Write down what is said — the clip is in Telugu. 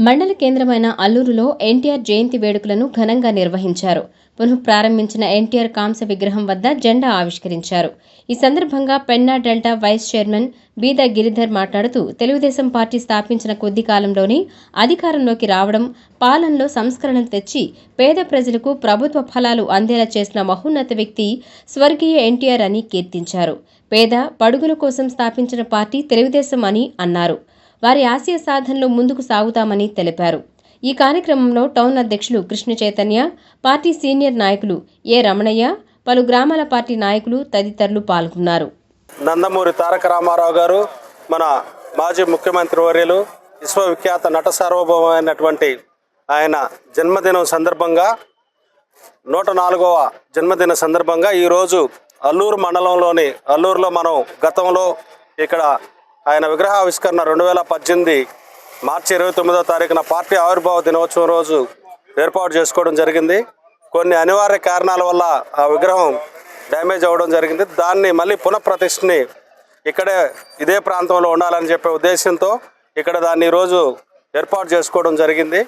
మండల కేంద్రమైన అల్లూరులో ఎన్టీఆర్ జయంతి వేడుకలను ఘనంగా నిర్వహించారు. పునఃప్రారంభించిన ఎన్టీఆర్ కాంస్య విగ్రహం వద్ద జెండా ఆవిష్కరించారు. ఈ సందర్భంగా పెన్నా డెల్టా వైస్ చైర్మన్ బీద గిరిధర్ మాట్లాడుతూ, తెలుగుదేశం పార్టీ స్థాపించిన కొద్ది కాలంలోనే అధికారంలోకి రావడం, పాలనలో సంస్కరణలు తెచ్చి పేద ప్రజలకు ప్రభుత్వ ఫలాలు అందేలా చేసిన మహోన్నత వ్యక్తి స్వర్గీయ ఎన్టీఆర్ అని కీర్తించారు. పేద బడుగుల కోసం స్థాపించిన పార్టీ తెలుగుదేశం అని అన్నారు. వారి ఆశయ సాధనలో ముందుకు సాగుతామని తెలిపారు. ఈ కార్యక్రమంలో టౌన్ అధ్యక్షులు కృష్ణ చైతన్య, పార్టీ సీనియర్ నాయకులు ఏ రమణయ్య, పలు గ్రామాల పార్టీ నాయకులు తదితరులు పాల్గొన్నారు. నందమూరి తారక రామారావు గారు, మన మాజీ ముఖ్యమంత్రి వర్యులు, విశ్వవిఖ్యాత నట సార్వభౌమైనటువంటి ఆయన జన్మదినం సందర్భంగా 104వ జన్మదిన సందర్భంగా ఈరోజు అల్లూరు మండలంలోని అల్లూరులో మనం గతంలో ఇక్కడ ఆయన విగ్రహావిష్కరణ 2018 మార్చి 29వ తారీఖున పార్టీ ఆవిర్భావ దినోత్సవం రోజు ఏర్పాటు చేసుకోవడం జరిగింది. కొన్ని అనివార్య కారణాల వల్ల ఆ విగ్రహం డ్యామేజ్ అవ్వడం జరిగింది. దాన్ని మళ్ళీ పునఃప్రతిష్ఠని ఇక్కడే ఇదే ప్రాంతంలో ఉండాలని చెప్పే ఉద్దేశంతో ఇక్కడ దాన్ని ఈరోజు ఏర్పాటు చేసుకోవడం జరిగింది.